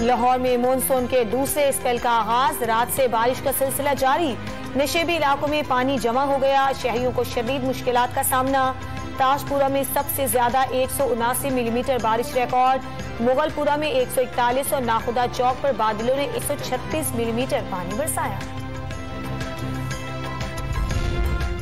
लाहौर में मानसून के दूसरे स्पेल का आगाज, रात से बारिश का सिलसिला जारी। नशेबी इलाकों में पानी जमा हो गया, शहरियों को शदीद मुश्किलात का सामना। ताजपुरा में सबसे ज्यादा 179 मिलीमीटर बारिश रिकॉर्ड, मुगलपुरा में 141 और नाखुदा चौक पर बादलों ने 136 मिलीमीटर पानी बरसाया।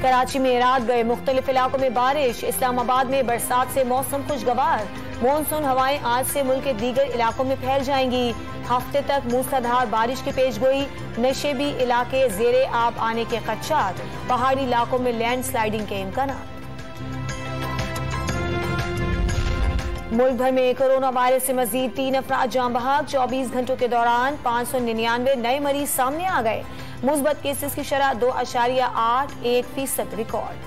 कराची में रात गए मुख्तलिफ इलाकों में बारिश, इस्लामाबाद में बरसात से मौसम खुशगवार। मानसून हवाएं आज से मुल्क के दीगर इलाकों में फैल जाएंगी। हफ्ते तक मूसलाधार बारिश की पेशगोई, नशेबी इलाके जेरे आब आने के खदशात, पहाड़ी इलाकों में लैंड स्लाइडिंग के इम्कान। मुल्क भर में कोरोना वायरस से मजीद 3 अफराद जान बहक, 24 घंटों के दौरान 599 नए मरीज सामने आ गए। मुस्बत केसेस की शरह 2.81% रिकॉर्ड।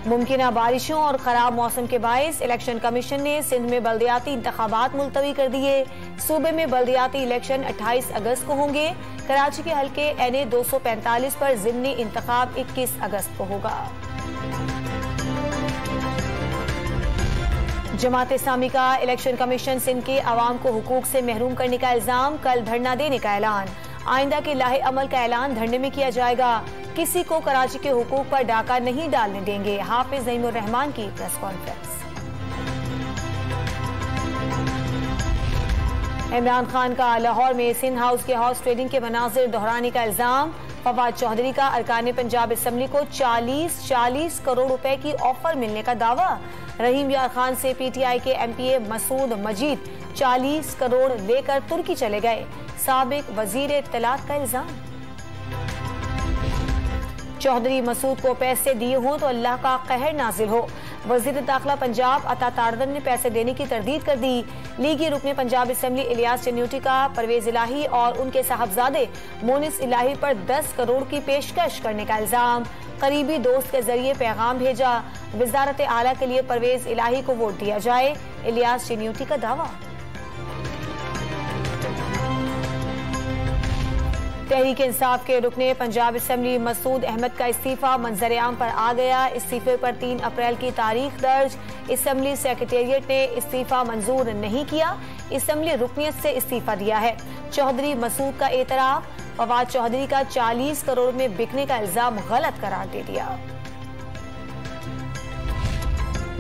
मुमकिना बारिशों और खराब मौसम के बायस इलेक्शन कमीशन ने सिंध में बल्दियाती इंतखाबात मुलतवी कर दिए। सूबे में बल्दियाती इलेक्शन 28 अगस्त को होंगे। कराची के हल्के NA 245 पर ज़िमनी इंतखाब 21 अगस्त को होगा। जमात इस्लामी का इलेक्शन कमीशन सिंध के अवाम को हुकूक से महरूम करने का इल्जाम, कल धरना देने का ऐलान। आइंदा के लाहे अमल का ऐलान धरने में किया जाएगा। किसी को कराची के हुकूक पर डाका नहीं डालने देंगे, हाफिज नईमुर रहमान की प्रेस कॉन्फ्रेंस। इमरान खान का लाहौर में सिंध हाउस के हॉर्स ट्रेडिंग के मनाजिर दोहराने का इल्जाम। फवाद चौधरी का अरकान पंजाब असम्बली को 40 करोड़ रुपए की ऑफर मिलने का दावा। रहीम यार खान से PTI के MPA मसूद मजीद 40 करोड़ लेकर तुर्की चले गए, साबिक वजीर इत्तलात का इल्जाम। चौधरी मसूद को पैसे दिए हों तो अल्लाह का कहर नाजिल हो। वजीर दाखिला पंजाब अता तारदन ने पैसे देने की तरदीद कर दी। लीगी रुकने पंजाब असम्बली इलियास चन्यूटी का परवेज इलाही और उनके साहबजादे मोनिस इलाही पर 10 करोड़ की पेशकश करने का इल्जाम। करीबी दोस्त के जरिए पैगाम भेजा, वजारत आला के लिए परवेज इलाही को वोट दिया जाए, इलियास चन्यूटी का दावा। तहरीक इंसाफ के रुकने पंजाब असम्बली मसूद अहमद का इस्तीफा मंजर आम पर आ गया। इस्तीफे पर 3 अप्रैल की तारीख दर्ज। असम्बली सेक्रेटेरिएट ने इस्तीफा मंजूर नहीं किया, असम्बली रुकनियत से इस्तीफा दिया है। चौधरी मसूद का एतराफ, फवाद चौधरी का 40 करोड़ में बिकने का इल्जाम गलत करार दे दिया।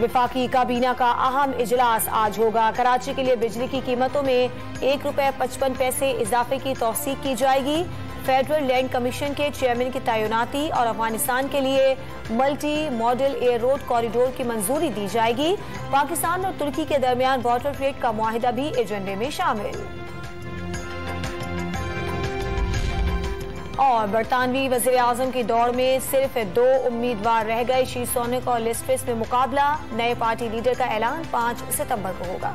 विफाकी काबीना का अहम इजलास आज होगा। कराची के लिए बिजली की कीमतों में ₹1.55 इजाफे की तौसीक की जाएगी। फेडरल लैंड कमीशन के चेयरमैन की तैनाती और अफगानिस्तान के लिए multi modal air road corridor की मंजूरी दी जाएगी। पाकिस्तान और तुर्की के दरमियान वाटर ट्रेड का मुआहिदा भी एजेंडे में शामिल। और बरतानवी वज़ीर आज़म की दौड़ में सिर्फ 2 उम्मीदवार रह गए। शी सोनिक और लिज ट्रस में मुकाबला। नए पार्टी लीडर का ऐलान 5 सितंबर को होगा।